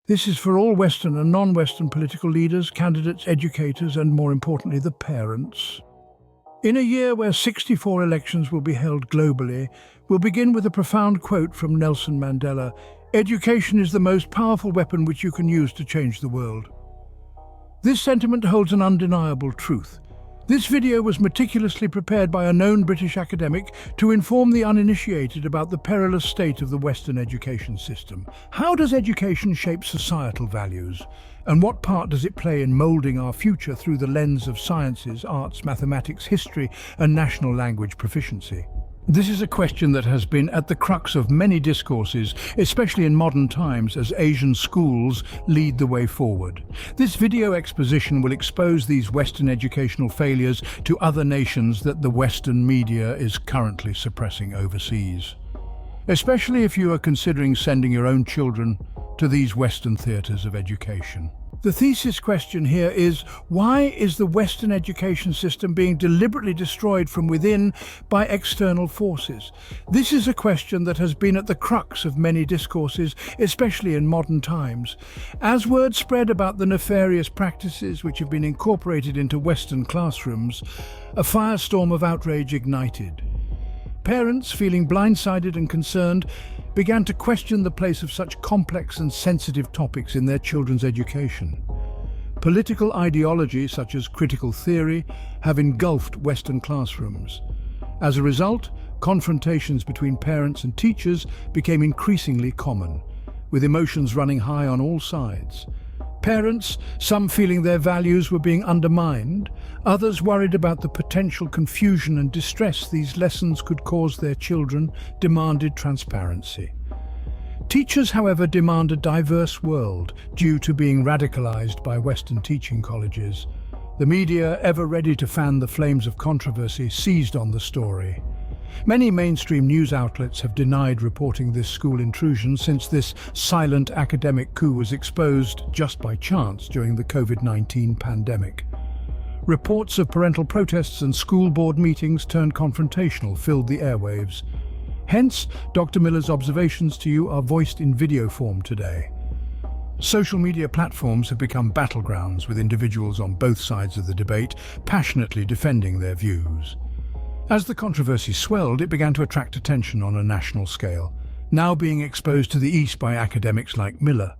This is for all Western and non-Western political leaders, candidates, educators, and more importantly, the parents. In a year where 64 elections will be held globally, we'll begin with a profound quote from Nelson Mandela: "Education is the most powerful weapon which you can use to change the world." This sentiment holds an undeniable truth. This video was meticulously prepared by a known British academic to inform the uninitiated about the perilous state of the Western education system. How does education shape societal values? And what part does it play in moulding our future through the lens of sciences, arts, mathematics, history, and national language proficiency? This is a question that has been at the crux of many discourses, especially in modern times as Asian schools lead the way forward. This video exposition will expose these Western educational failures to other nations that the Western media is currently suppressing overseas. Especially if you are considering sending your own children to these Western theatres of education. The thesis question here is, why is the Western education system being deliberately destroyed from within by external forces? This is a question that has been at the crux of many discourses, especially in modern times. As word spread about the nefarious practices which have been incorporated into Western classrooms, a firestorm of outrage ignited. Parents, feeling blindsided and concerned, began to question the place of such complex and sensitive topics in their children's education. Political ideology, such as critical theory, have engulfed Western classrooms. As a result, confrontations between parents and teachers became increasingly common, with emotions running high on all sides. Parents, some feeling their values were being undermined, others worried about the potential confusion and distress these lessons could cause their children, demanded transparency. Teachers, however, demand a diverse world due to being radicalized by Western teaching colleges. The media, ever ready to fan the flames of controversy, seized on the story. Many mainstream news outlets have denied reporting this school intrusion since this silent academic coup was exposed just by chance during the COVID-19 pandemic. Reports of parental protests and school board meetings turned confrontational filled the airwaves. Hence, Dr. Miller's observations to you are voiced in video form today. Social media platforms have become battlegrounds with individuals on both sides of the debate passionately defending their views. As the controversy swelled, it began to attract attention on a national scale, now being exposed to the East by academics like Miller.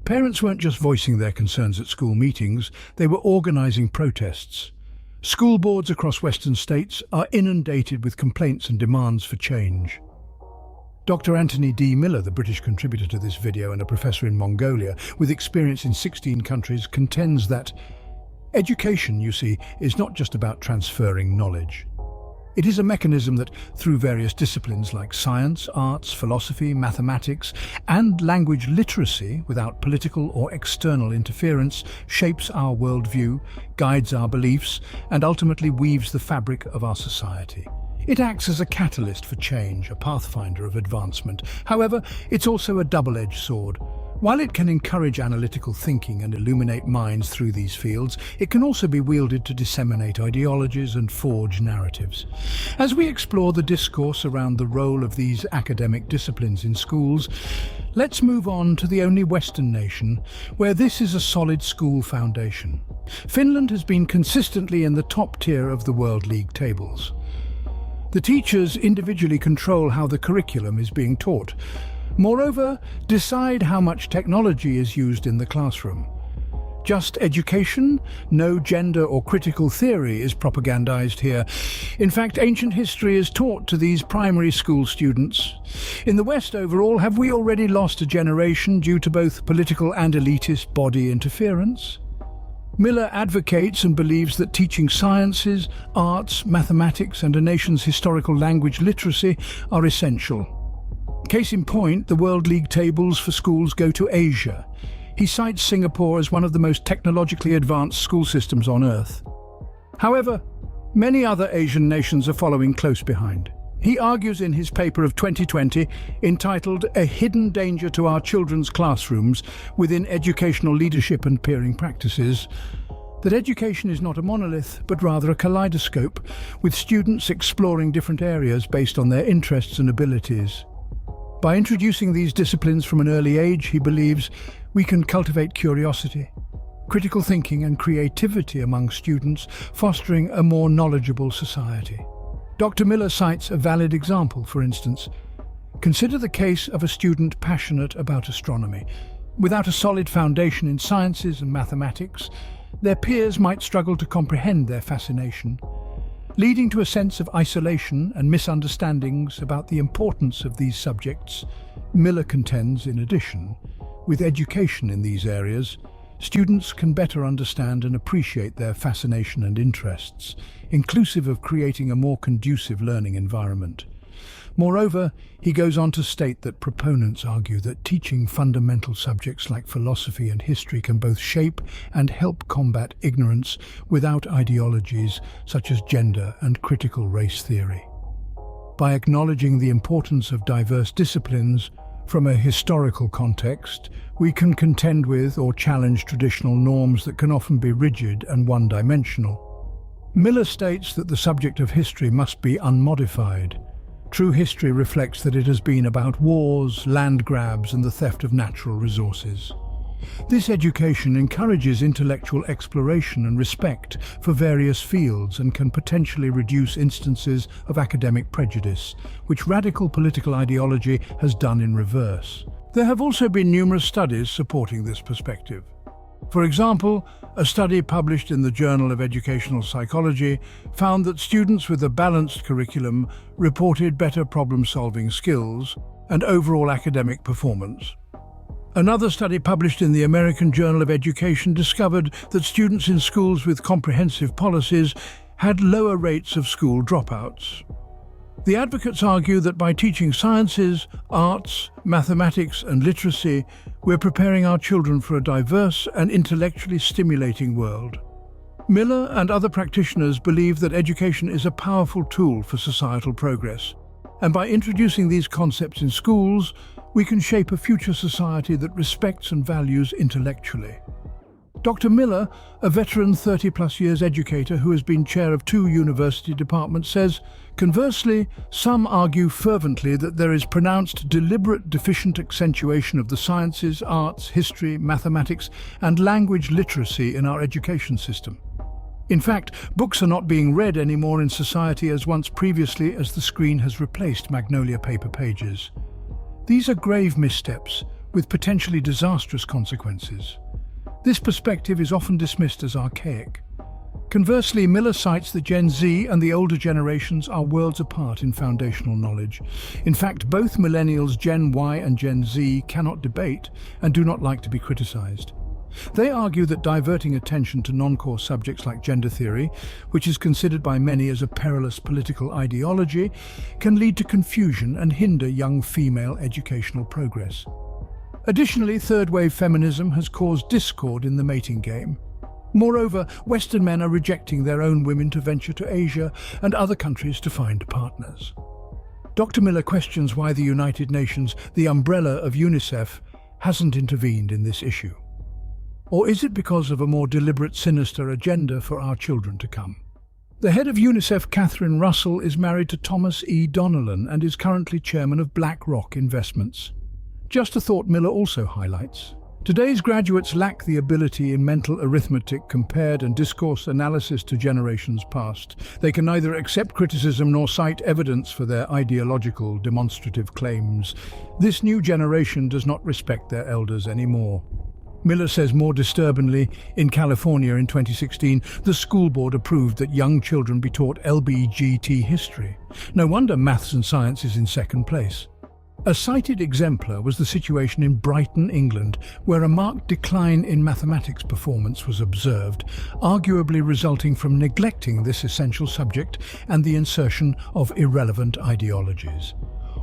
Parents weren't just voicing their concerns at school meetings, they were organizing protests. School boards across Western states are inundated with complaints and demands for change. Dr. Antony D. Miller, the British contributor to this video and a professor in Mongolia with experience in 16 countries, contends that education, you see, is not just about transferring knowledge. It is a mechanism that, through various disciplines like science, arts, philosophy, mathematics, and language literacy, without political or external interference, shapes our worldview, guides our beliefs, and ultimately weaves the fabric of our society. It acts as a catalyst for change, a pathfinder of advancement. However, it's also a double-edged sword. While it can encourage analytical thinking and illuminate minds through these fields, it can also be wielded to disseminate ideologies and forge narratives. As we explore the discourse around the role of these academic disciplines in schools, let's move on to the only Western nation where this is a solid school foundation. Finland has been consistently in the top tier of the World League tables. The teachers individually control how the curriculum is being taught. Moreover, decide how much technology is used in the classroom. Just education? No gender or critical theory is propagandized here. In fact, ancient history is taught to these primary school students. In the West overall, have we already lost a generation due to both political and elitist body interference? Miller advocates and believes that teaching sciences, arts, mathematics, and a nation's historical language literacy are essential. Case in point, the World League tables for schools go to Asia. He cites Singapore as one of the most technologically advanced school systems on Earth. However, many other Asian nations are following close behind. He argues in his paper of 2020, entitled "A Hidden Danger to Our Children's Classrooms Within Educational Leadership and Peering Practices," that education is not a monolith, but rather a kaleidoscope, with students exploring different areas based on their interests and abilities. By introducing these disciplines from an early age, he believes, We can cultivate curiosity, critical thinking and creativity among students, fostering a more knowledgeable society. Dr. Miller cites a valid example, for instance. Consider the case of a student passionate about astronomy. Without a solid foundation in sciences and mathematics, their peers might struggle to comprehend their fascination, leading to a sense of isolation and misunderstandings about the importance of these subjects. Miller contends, in addition, with education in these areas, students can better understand and appreciate their fascination and interests, inclusive of creating a more conducive learning environment. Moreover, he goes on to state that proponents argue that teaching fundamental subjects like philosophy and history can both shape and help combat ignorance without ideologies such as gender and critical race theory. By acknowledging the importance of diverse disciplines from a historical context, we can contend with or challenge traditional norms that can often be rigid and one-dimensional. Miller states that the subject of history must be unmodified. True history reflects that it has been about wars, land grabs, and the theft of natural resources. This education encourages intellectual exploration and respect for various fields and can potentially reduce instances of academic prejudice, which radical political ideology has done in reverse. There have also been numerous studies supporting this perspective. For example, a study published in the Journal of Educational Psychology found that students with a balanced curriculum reported better problem-solving skills and overall academic performance. Another study published in the American Journal of Education discovered that students in schools with comprehensive policies had lower rates of school dropouts. The advocates argue that by teaching sciences, arts, mathematics and literacy, we're preparing our children for a diverse and intellectually stimulating world. Miller and other practitioners believe that education is a powerful tool for societal progress, and by introducing these concepts in schools, we can shape a future society that respects and values intellectually. Dr. Miller, a veteran 30-plus years educator who has been chair of 2 university departments, says, conversely, some argue fervently that there is pronounced deliberate deficient accentuation of the sciences, arts, history, mathematics, and language literacy in our education system. In fact, books are not being read anymore in society as once previously, as the screen has replaced magnolia paper pages. These are grave missteps with potentially disastrous consequences. This perspective is often dismissed as archaic. Conversely, Miller cites that Gen Z and the older generations are worlds apart in foundational knowledge. In fact, both millennials Gen Y and Gen Z cannot debate and do not like to be criticized. They argue that diverting attention to non-core subjects like gender theory, which is considered by many as a perilous political ideology, can lead to confusion and hinder young female educational progress. Additionally, third-wave feminism has caused discord in the mating game. Moreover, Western men are rejecting their own women to venture to Asia and other countries to find partners. Dr. Miller questions why the United Nations, the umbrella of UNICEF, hasn't intervened in this issue. Or is it because of a more deliberate, sinister agenda for our children to come? The head of UNICEF, Catherine Russell, is married to Thomas E. Donnellan and is currently chairman of BlackRock Investments. Just a thought Miller also highlights. Today's graduates lack the ability in mental arithmetic, compared and discourse analysis to generations past. They can neither accept criticism nor cite evidence for their ideological, demonstrative claims. This new generation does not respect their elders anymore. Miller says more disturbingly, in California in 2016, the school board approved that young children be taught LGBT history. No wonder maths and science is in second place. A cited exemplar was the situation in Brighton, England, where a marked decline in mathematics performance was observed, arguably resulting from neglecting this essential subject and the insertion of irrelevant ideologies.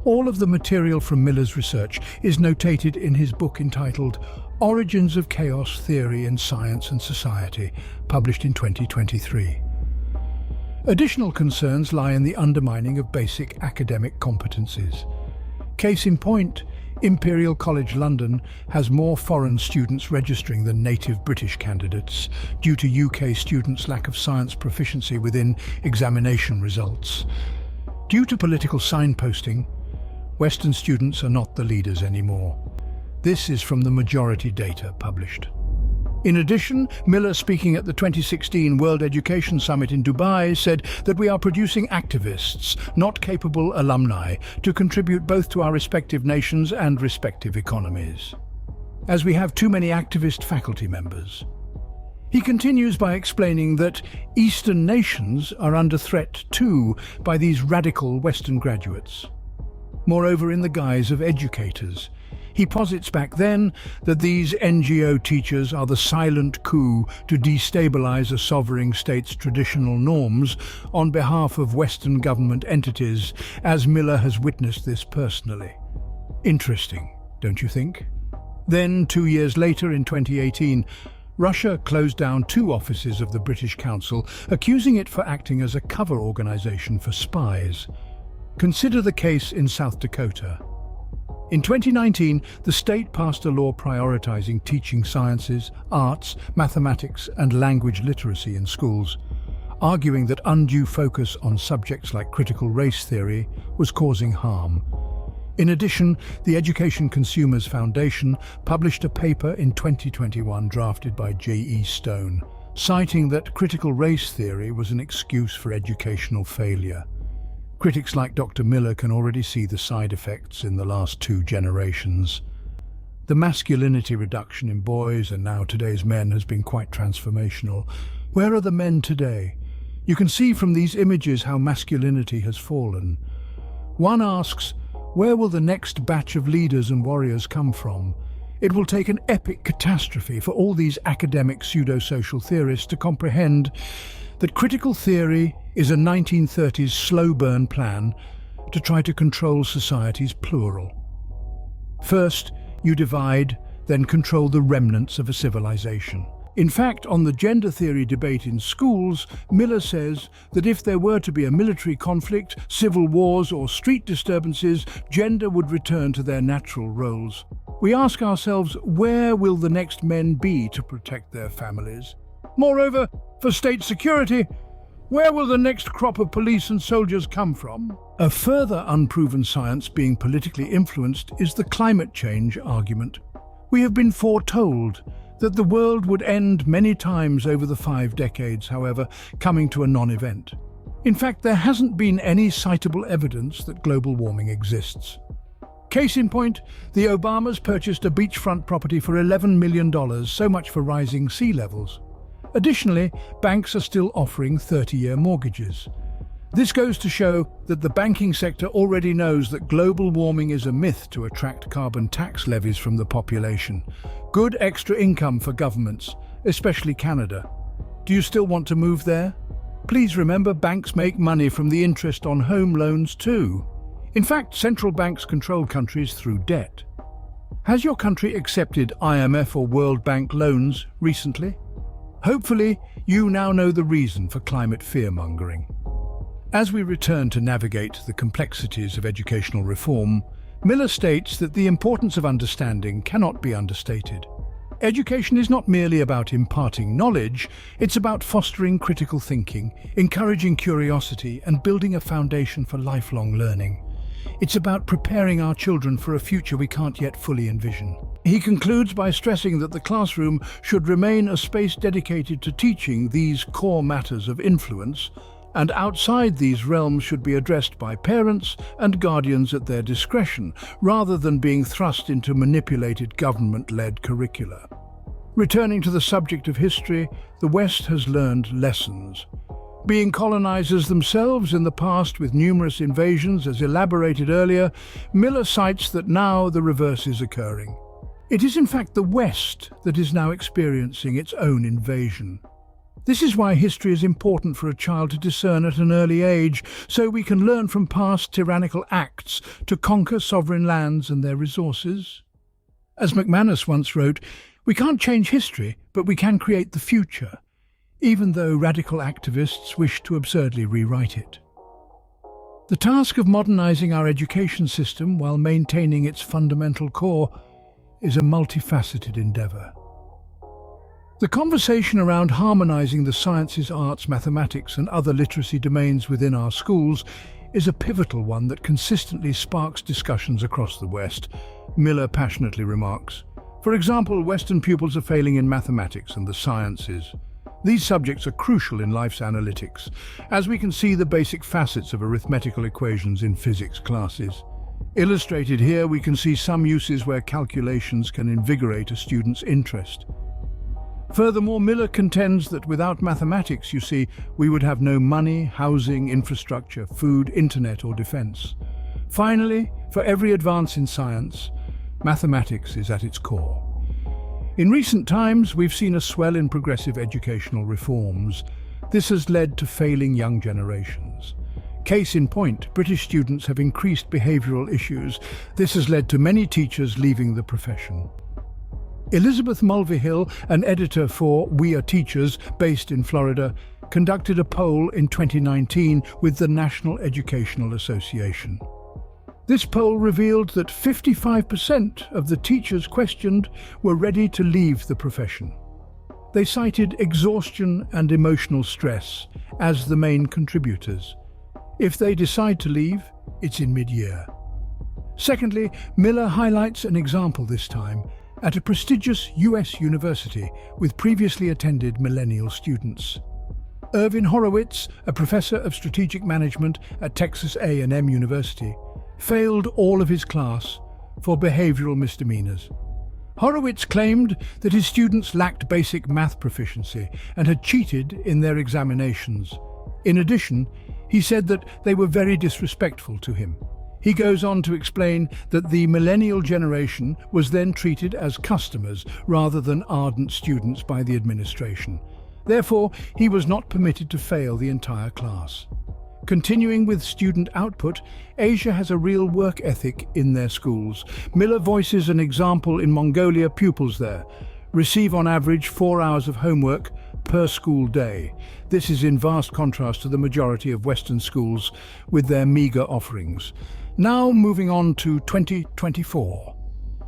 All of the material from Miller's research is notated in his book entitled Origins of Chaos Theory in Science and Society, published in 2023. Additional concerns lie in the undermining of basic academic competencies. Case in point, Imperial College London has more foreign students registering than native British candidates due to UK students' lack of science proficiency within examination results. Due to political signposting, Western students are not the leaders anymore. This is from the majority data published. In addition, Miller, speaking at the 2016 World Education Summit in Dubai, said that we are producing activists, not capable alumni, to contribute both to our respective nations and respective economies, as we have too many activist faculty members. He continues by explaining that Eastern nations are under threat too by these radical Western graduates. Moreover, in the guise of educators, he posits back then that these NGO teachers are the silent coup to destabilize a sovereign state's traditional norms on behalf of Western government entities, as Miller has witnessed this personally. Interesting, don't you think? Then, 2 years later, in 2018, Russia closed down 2 offices of the British Council, accusing it for acting as a cover organization for spies. Consider the case in South Dakota. In 2019, the state passed a law prioritizing teaching sciences, arts, mathematics, and language literacy in schools, arguing that undue focus on subjects like critical race theory was causing harm. In addition, the Education Consumers Foundation published a paper in 2021 drafted by J.E. Stone, citing that critical race theory was an excuse for educational failure. Critics like Dr. Miller can already see the side effects in the last 2 generations. The masculinity reduction in boys and now today's men has been quite transformational. Where are the men today? You can see from these images how masculinity has fallen. One asks, where will the next batch of leaders and warriors come from? It will take an epic catastrophe for all these academic pseudo-social theorists to comprehend that critical theory is a 1930s slow-burn plan to try to control society's plural. First, you divide, then control the remnants of a civilization. In fact, on the gender theory debate in schools, Miller says that if there were to be a military conflict, civil wars or street disturbances, gender would return to their natural roles. We ask ourselves, where will the next men be to protect their families? Moreover, for state security, where will the next crop of police and soldiers come from? A further unproven science being politically influenced is the climate change argument. We have been foretold that the world would end many times over the 5 decades, however, coming to a non-event. In fact, there hasn't been any citable evidence that global warming exists. Case in point, the Obamas purchased a beachfront property for $11 million, so much for rising sea levels. Additionally, banks are still offering 30-year mortgages. This goes to show that the banking sector already knows that global warming is a myth to attract carbon tax levies from the population. Good extra income for governments, especially Canada. Do you still want to move there? Please remember, banks make money from the interest on home loans too. In fact, central banks control countries through debt. Has your country accepted IMF or World Bank loans recently? Hopefully, you now know the reason for climate fear-mongering. As we return to navigate the complexities of educational reform, Miller states that the importance of understanding cannot be understated. Education is not merely about imparting knowledge, it's about fostering critical thinking, encouraging curiosity, and building a foundation for lifelong learning. It's about preparing our children for a future we can't yet fully envision. He concludes by stressing that the classroom should remain a space dedicated to teaching these core matters of influence, and outside these realms should be addressed by parents and guardians at their discretion, rather than being thrust into manipulated government-led curricula. Returning to the subject of history, the West has learned lessons. Being colonizers themselves in the past with numerous invasions, as elaborated earlier, Miller cites that now the reverse is occurring. It is in fact the West that is now experiencing its own invasion. This is why history is important for a child to discern at an early age, so we can learn from past tyrannical acts to conquer sovereign lands and their resources. As McManus once wrote, we can't change history, but we can create the future, even though radical activists wish to absurdly rewrite it. The task of modernizing our education system while maintaining its fundamental core is a multifaceted endeavor. The conversation around harmonizing the sciences, arts, mathematics, and other literacy domains within our schools is a pivotal one that consistently sparks discussions across the West, Miller passionately remarks. For example, Western pupils are failing in mathematics and the sciences. These subjects are crucial in life's analytics, as we can see the basic facets of arithmetical equations in physics classes. Illustrated here, we can see some uses where calculations can invigorate a student's interest. Furthermore, Miller contends that without mathematics, you see, we would have no money, housing, infrastructure, food, internet, or defense. Finally, for every advance in science, mathematics is at its core. In recent times, we've seen a swell in progressive educational reforms. This has led to failing young generations. Case in point, British students have increased behavioural issues. This has led to many teachers leaving the profession. Elizabeth Mulvihill, an editor for We Are Teachers, based in Florida, conducted a poll in 2019 with the National Educational Association. This poll revealed that 55% of the teachers questioned were ready to leave the profession. They cited exhaustion and emotional stress as the main contributors. If they decide to leave, it's in mid-year. Secondly, Miller highlights an example this time at a prestigious US university with previously attended millennial students. Irvin Horowitz, a professor of strategic management at Texas A&M University, failed all of his class for behavioral misdemeanors. Horowitz claimed that his students lacked basic math proficiency and had cheated in their examinations. In addition, he said that they were very disrespectful to him. He goes on to explain that the millennial generation was then treated as customers rather than ardent students by the administration. Therefore, he was not permitted to fail the entire class. Continuing with student output, Asia has a real work ethic in their schools. Miller voices an example in Mongolia. Pupils there receive on average 4 hours of homework per school day. This is in vast contrast to the majority of Western schools with their meagre offerings. Now moving on to 2024.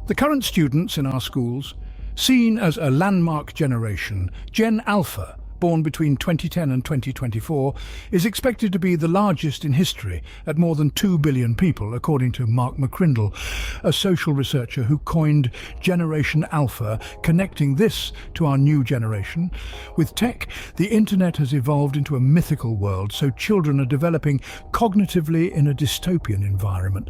The current students in our schools, seen as a landmark generation, Gen Alpha, born between 2010 and 2024, is expected to be the largest in history at more than 2 billion people, according to Mark McCrindle, a social researcher who coined Generation Alpha, connecting this to our new generation. With tech, the internet has evolved into a mythical world, so children are developing cognitively in a dystopian environment.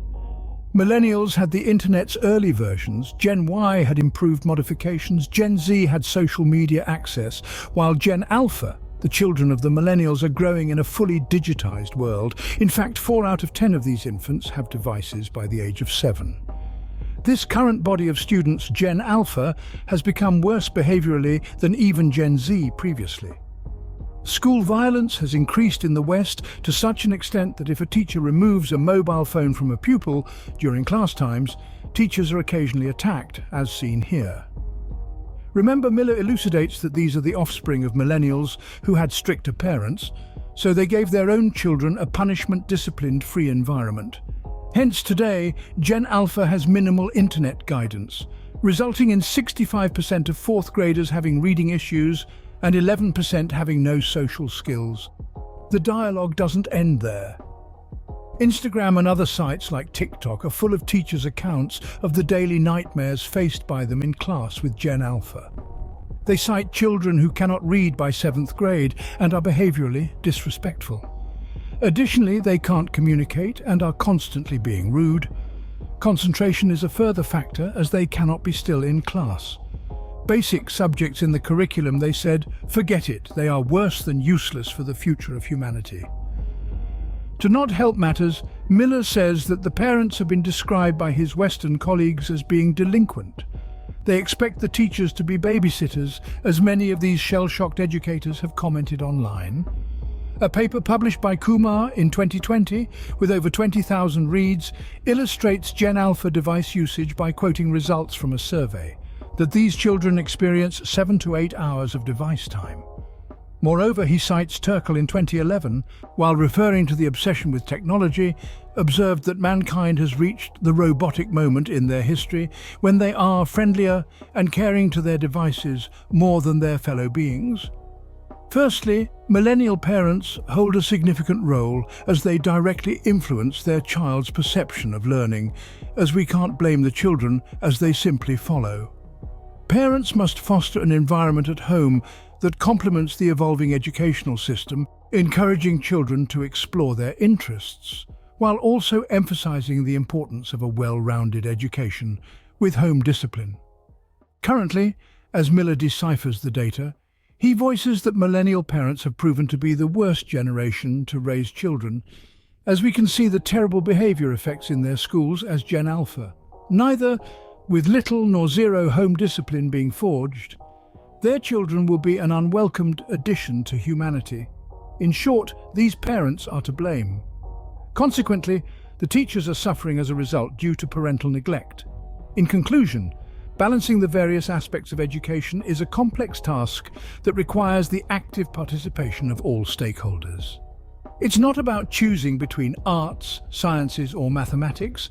Millennials had the internet's early versions, Gen Y had improved modifications, Gen Z had social media access, while Gen Alpha, the children of the millennials, are growing in a fully digitized world. In fact, 4 out of 10 of these infants have devices by the age of 7. This current body of students, Gen Alpha, has become worse behaviorally than even Gen Z previously. School violence has increased in the West to such an extent that if a teacher removes a mobile phone from a pupil during class times, teachers are occasionally attacked, as seen here. Remember, Miller elucidates that these are the offspring of millennials who had stricter parents, so they gave their own children a punishment-disciplined free environment. Hence today, Gen Alpha has minimal internet guidance, resulting in 65% of fourth graders having reading issues and 11% having no social skills. The dialogue doesn't end there. Instagram and other sites like TikTok are full of teachers' accounts of the daily nightmares faced by them in class with Gen Alpha. They cite children who cannot read by 7th grade and are behaviorally disrespectful. Additionally, they can't communicate and are constantly being rude. Concentration is a further factor as they cannot be still in class. Basic subjects in the curriculum, they said, forget it, they are worse than useless for the future of humanity. To not help matters, Miller says that the parents have been described by his Western colleagues as being delinquent. They expect the teachers to be babysitters, as many of these shell-shocked educators have commented online. A paper published by Kumar in 2020, with over 20,000 reads, illustrates Gen Alpha device usage by quoting results from a survey that these children experience 7 to 8 hours of device time. Moreover, he cites Turkle in 2011, while referring to the obsession with technology, observed that mankind has reached the robotic moment in their history when they are friendlier and caring to their devices more than their fellow beings. Firstly, millennial parents hold a significant role as they directly influence their child's perception of learning, as we can't blame the children as they simply follow. Parents must foster an environment at home that complements the evolving educational system, encouraging children to explore their interests, while also emphasizing the importance of a well-rounded education with home discipline. Currently, as Miller deciphers the data, he voices that millennial parents have proven to be the worst generation to raise children, as we can see the terrible behavior effects in their schools as Gen Alpha. Neither, with little nor zero home discipline being forged, their children will be an unwelcomed addition to humanity. In short, these parents are to blame. Consequently, the teachers are suffering as a result due to parental neglect. In conclusion, balancing the various aspects of education is a complex task that requires the active participation of all stakeholders. It's not about choosing between arts, sciences, or mathematics,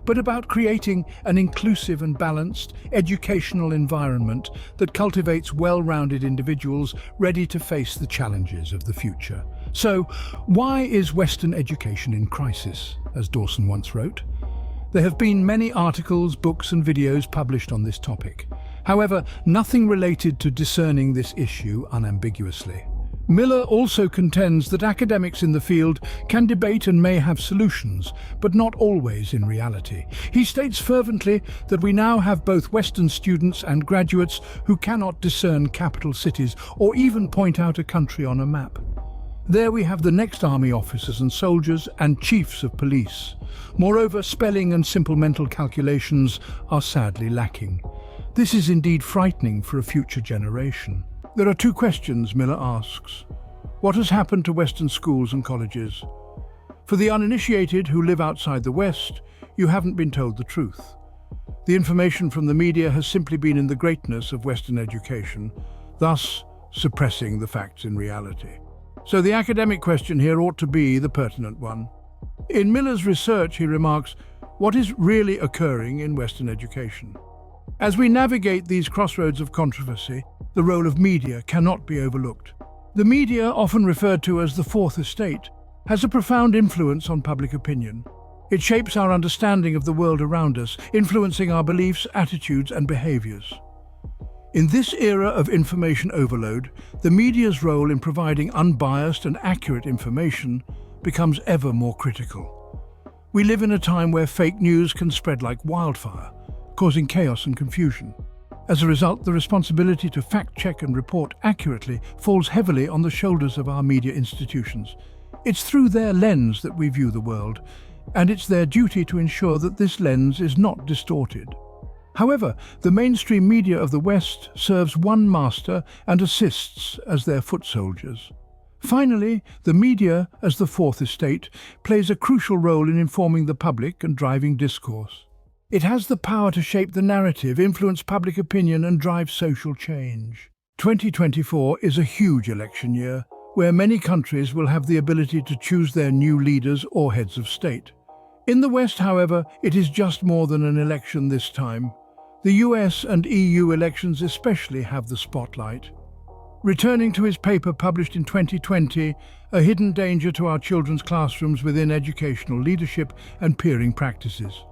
but about creating an inclusive and balanced educational environment that cultivates well-rounded individuals ready to face the challenges of the future. So, why is Western education in crisis, as Dawson once wrote? There have been many articles, books and videos published on this topic. However, nothing related to discerning this issue unambiguously. Miller also contends that academics in the field can debate and may have solutions, but not always in reality. He states fervently that we now have both Western students and graduates who cannot discern capital cities or even point out a country on a map. There we have the next army officers and soldiers and chiefs of police. Moreover, spelling and simple mental calculations are sadly lacking. This is indeed frightening for a future generation. There are two questions Miller asks. What has happened to Western schools and colleges? For the uninitiated who live outside the West, you haven't been told the truth. The information from the media has simply been in the greatness of Western education, thus suppressing the facts in reality. So the academic question here ought to be the pertinent one. In Miller's research, he remarks, what is really occurring in Western education? As we navigate these crossroads of controversy, the role of media cannot be overlooked. The media, often referred to as the Fourth Estate, has a profound influence on public opinion. It shapes our understanding of the world around us, influencing our beliefs, attitudes, and behaviors. In this era of information overload, the media's role in providing unbiased and accurate information becomes ever more critical. We live in a time where fake news can spread like wildfire, causing chaos and confusion. As a result, the responsibility to fact-check and report accurately falls heavily on the shoulders of our media institutions. It's through their lens that we view the world, and it's their duty to ensure that this lens is not distorted. However, the mainstream media of the West serves one master and assists as their foot soldiers. Finally, the media, as the Fourth Estate, plays a crucial role in informing the public and driving discourse. It has the power to shape the narrative, influence public opinion, and drive social change. 2024 is a huge election year, where many countries will have the ability to choose their new leaders or heads of state. In the West, however, it is just more than an election this time. The US and EU elections especially have the spotlight. Returning to his paper published in 2020, A Hidden Danger to Our Children's Classrooms Within Educational Leadership and Peering Practices.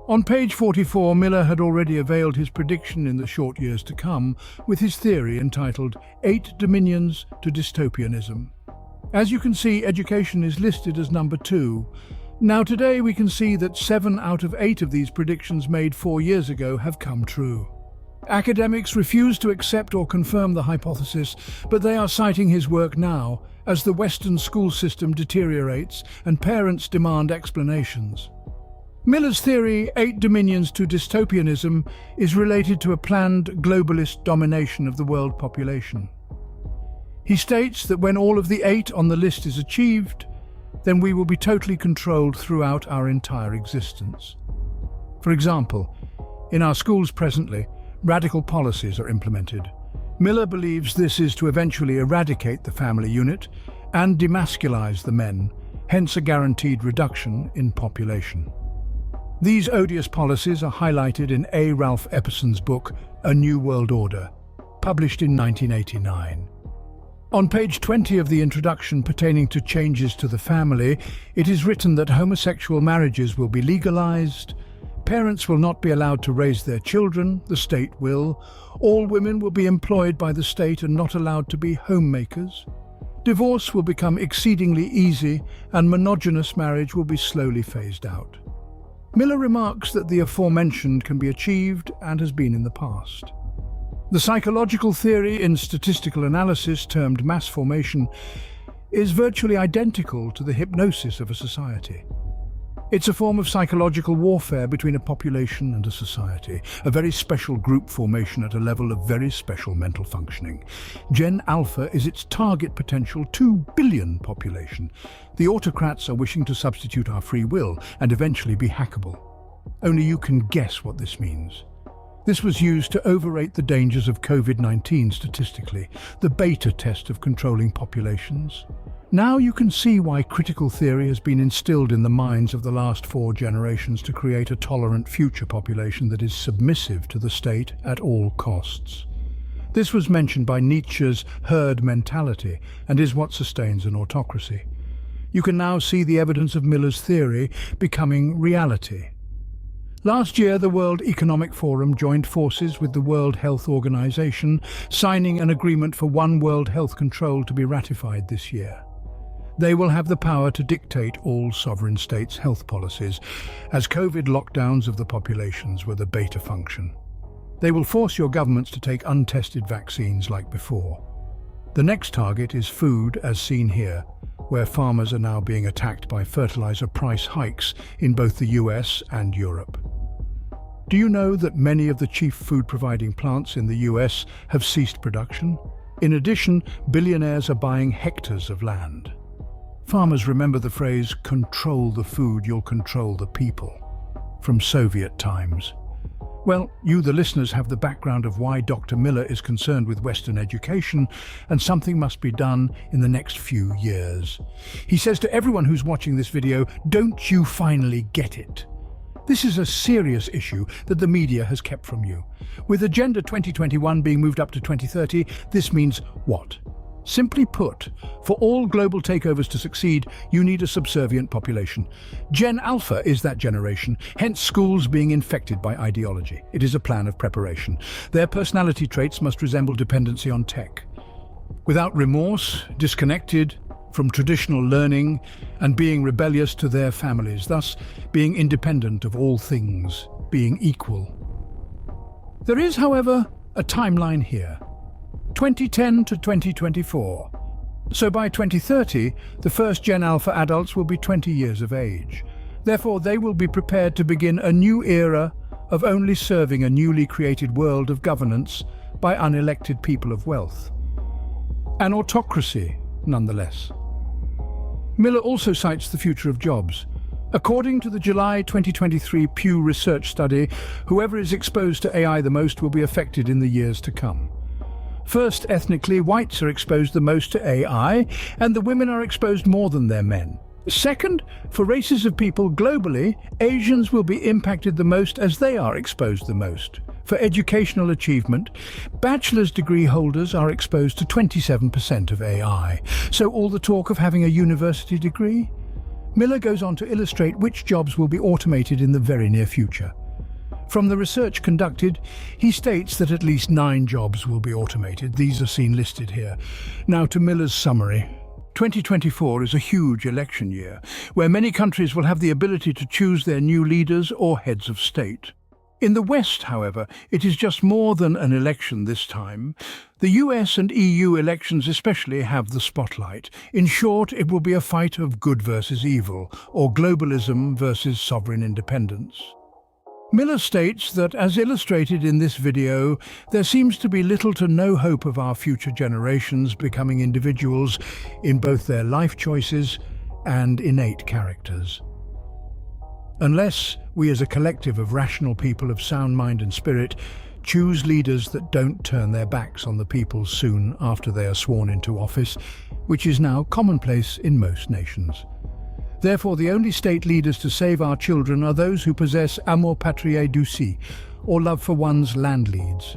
On page 44, Miller had already availed his prediction in the short years to come with his theory entitled 8 Dominions to Dystopianism. As you can see, education is listed as number 2. Now today we can see that 7 out of 8 of these predictions made 4 years ago have come true. Academics refuse to accept or confirm the hypothesis, but they are citing his work now as the Western school system deteriorates and parents demand explanations. Miller's theory, 8 Dominions to Dystopianism, is related to a planned globalist domination of the world population. He states that when all of the 8 on the list is achieved, then we will be totally controlled throughout our entire existence. For example, in our schools presently, radical policies are implemented. Miller believes this is to eventually eradicate the family unit and demasculize the men, hence a guaranteed reduction in population. These odious policies are highlighted in A. Ralph Epperson's book, A New World Order, published in 1989. On page 20 of the introduction pertaining to changes to the family, it is written that homosexual marriages will be legalized, parents will not be allowed to raise their children, the state will, all women will be employed by the state and not allowed to be homemakers, divorce will become exceedingly easy, and monogamous marriage will be slowly phased out. Miller remarks that the aforementioned can be achieved and has been in the past. The psychological theory in statistical analysis termed mass formation is virtually identical to the hypnosis of a society. It's a form of psychological warfare between a population and a society, a very special group formation at a level of very special mental functioning. Gen Alpha is its target potential 2 billion population. The autocrats are wishing to substitute our free will and eventually be hackable. Only you can guess what this means. This was used to overrate the dangers of COVID-19 statistically, the beta test of controlling populations. Now you can see why critical theory has been instilled in the minds of the last 4 generations to create a tolerant future population that is submissive to the state at all costs. This was mentioned by Nietzsche's herd mentality and is what sustains an autocracy. You can now see the evidence of Miller's theory becoming reality. Last year, the World Economic Forum joined forces with the World Health Organization, signing an agreement for One World Health Control to be ratified this year. They will have the power to dictate all sovereign states' health policies, as COVID lockdowns of the populations were the beta function. They will force your governments to take untested vaccines like before. The next target is food, as seen here, where farmers are now being attacked by fertilizer price hikes in both the US and Europe. Do you know that many of the chief food-providing plants in the US have ceased production? In addition, billionaires are buying hectares of land. Farmers remember the phrase, "Control the food, you'll control the people," from Soviet times. Well, you, the listeners, have the background of why Dr. Miller is concerned with Western education, and something must be done in the next few years. He says to everyone who's watching this video, don't you finally get it? This is a serious issue that the media has kept from you. With Agenda 2021 being moved up to 2030, this means what? Simply put, for all global takeovers to succeed, you need a subservient population. Gen Alpha is that generation, hence schools being infected by ideology. It is a plan of preparation. Their personality traits must resemble dependency on tech. Without remorse, disconnected from traditional learning, and being rebellious to their families, thus being independent of all things, being equal. There is, however, a timeline here. 2010 to 2024. So by 2030, the first Gen Alpha adults will be 20 years of age. Therefore, they will be prepared to begin a new era of only serving a newly created world of governance by unelected people of wealth. An autocracy, nonetheless. Miller also cites the future of jobs. According to the July 2023 Pew Research study, whoever is exposed to AI the most will be affected in the years to come. First, ethnically, whites are exposed the most to AI, and the women are exposed more than their men. Second, for races of people globally, Asians will be impacted the most as they are exposed the most. For educational achievement, bachelor's degree holders are exposed to 27% of AI. So all the talk of having a university degree? Miller goes on to illustrate which jobs will be automated in the very near future. From the research conducted, he states that at least 9 jobs will be automated. These are seen listed here. Now to Miller's summary. 2024 is a huge election year, where many countries will have the ability to choose their new leaders or heads of state. In the West, however, it is just more than an election this time. The US and EU elections especially have the spotlight. In short, it will be a fight of good versus evil, or globalism versus sovereign independence. Miller states that, as illustrated in this video, there seems to be little to no hope of our future generations becoming individuals in both their life choices and innate characters. Unless we as a collective of rational people of sound mind and spirit choose leaders that don't turn their backs on the people soon after they are sworn into office, which is now commonplace in most nations. Therefore, the only state leaders to save our children are those who possess amour patriae duci, or love for one's landleads.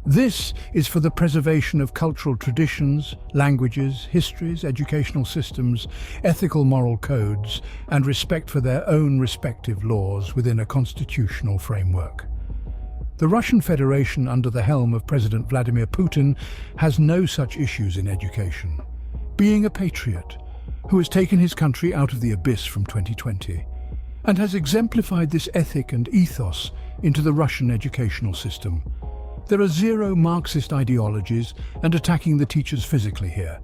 This is for the preservation of cultural traditions, languages, histories, educational systems, ethical moral codes, and respect for their own respective laws within a constitutional framework. The Russian Federation, under the helm of President Vladimir Putin, has no such issues in education. Being a patriot, who has taken his country out of the abyss from 2020, and has exemplified this ethic and ethos into the Russian educational system. There are zero Marxist ideologies and attacking the teachers physically here.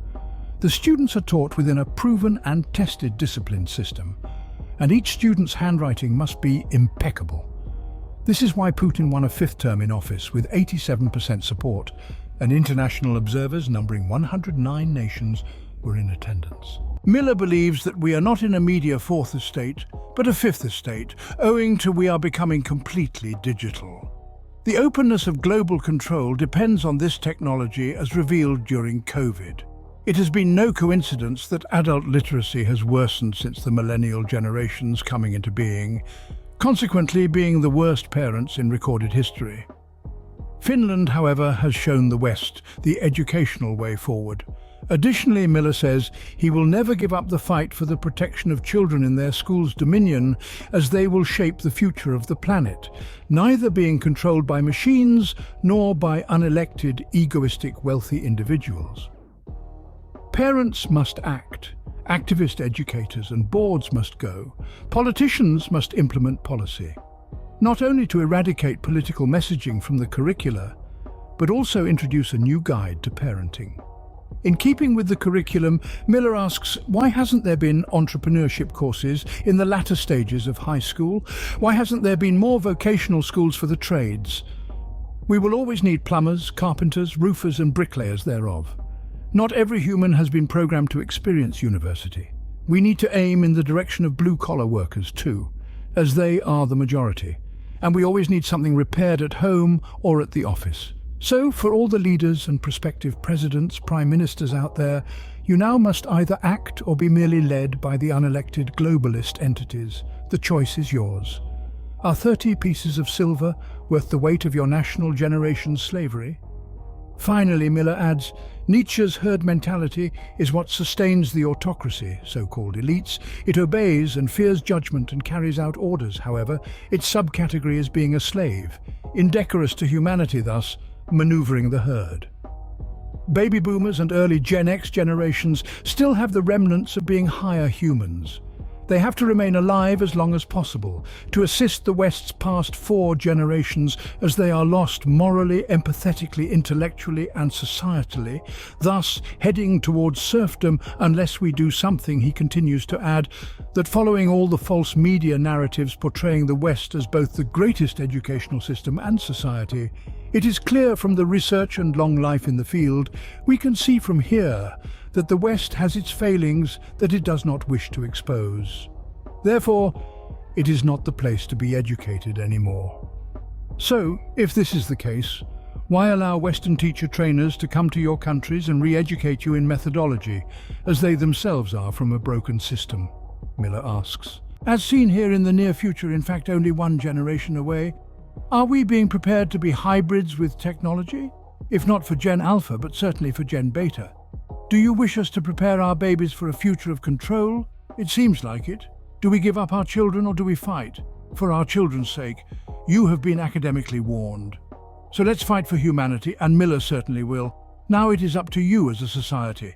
The students are taught within a proven and tested discipline system, and each student's handwriting must be impeccable. This is why Putin won a fifth term in office with 87% support, and international observers numbering 109 nations were in attendance. Miller believes that we are not in a media fourth estate, but a fifth estate, owing to we are becoming completely digital. The openness of global control depends on this technology as revealed during COVID. It has been no coincidence that adult literacy has worsened since the millennial generations coming into being, consequently being the worst parents in recorded history. Finland, however, has shown the West the educational way forward. Additionally, Miller says he will never give up the fight for the protection of children in their school's dominion, as they will shape the future of the planet, neither being controlled by machines nor by unelected, egoistic, wealthy individuals. Parents must act. Activist educators and boards must go. Politicians must implement policy, not only to eradicate political messaging from the curricula, but also introduce a new guide to parenting. In keeping with the curriculum, Miller asks, why hasn't there been entrepreneurship courses in the latter stages of high school? Why hasn't there been more vocational schools for the trades? We will always need plumbers, carpenters, roofers and bricklayers thereof. Not every human has been programmed to experience university. We need to aim in the direction of blue-collar workers too, as they are the majority. And we always need something repaired at home or at the office. So, for all the leaders and prospective presidents, prime ministers out there, you now must either act or be merely led by the unelected globalist entities. The choice is yours. Are 30 pieces of silver worth the weight of your national generation's slavery? Finally, Miller adds, Nietzsche's herd mentality is what sustains the autocracy, so-called elites. It obeys and fears judgment and carries out orders. However, its subcategory is being a slave, indecorous to humanity thus, maneuvering the herd. Baby boomers and early Gen X generations still have the remnants of being higher humans. They have to remain alive as long as possible to assist the West's past 4 generations as they are lost morally, empathetically, intellectually and societally, thus heading towards serfdom unless we do something. He continues to add that following all the false media narratives portraying the West as both the greatest educational system and society, it is clear from the research and long life in the field, we can see from here that the West has its failings that it does not wish to expose. Therefore, it is not the place to be educated anymore. So, if this is the case, why allow Western teacher trainers to come to your countries and re-educate you in methodology, as they themselves are from a broken system? Miller asks. As seen here in the near future, in fact only one generation away, are we being prepared to be hybrids with technology? If not for Gen Alpha, but certainly for Gen Beta. Do you wish us to prepare our babies for a future of control? It seems like it. Do we give up our children or do we fight? For our children's sake, you have been academically warned. So let's fight for humanity, and Miller certainly will. Now it is up to you as a society.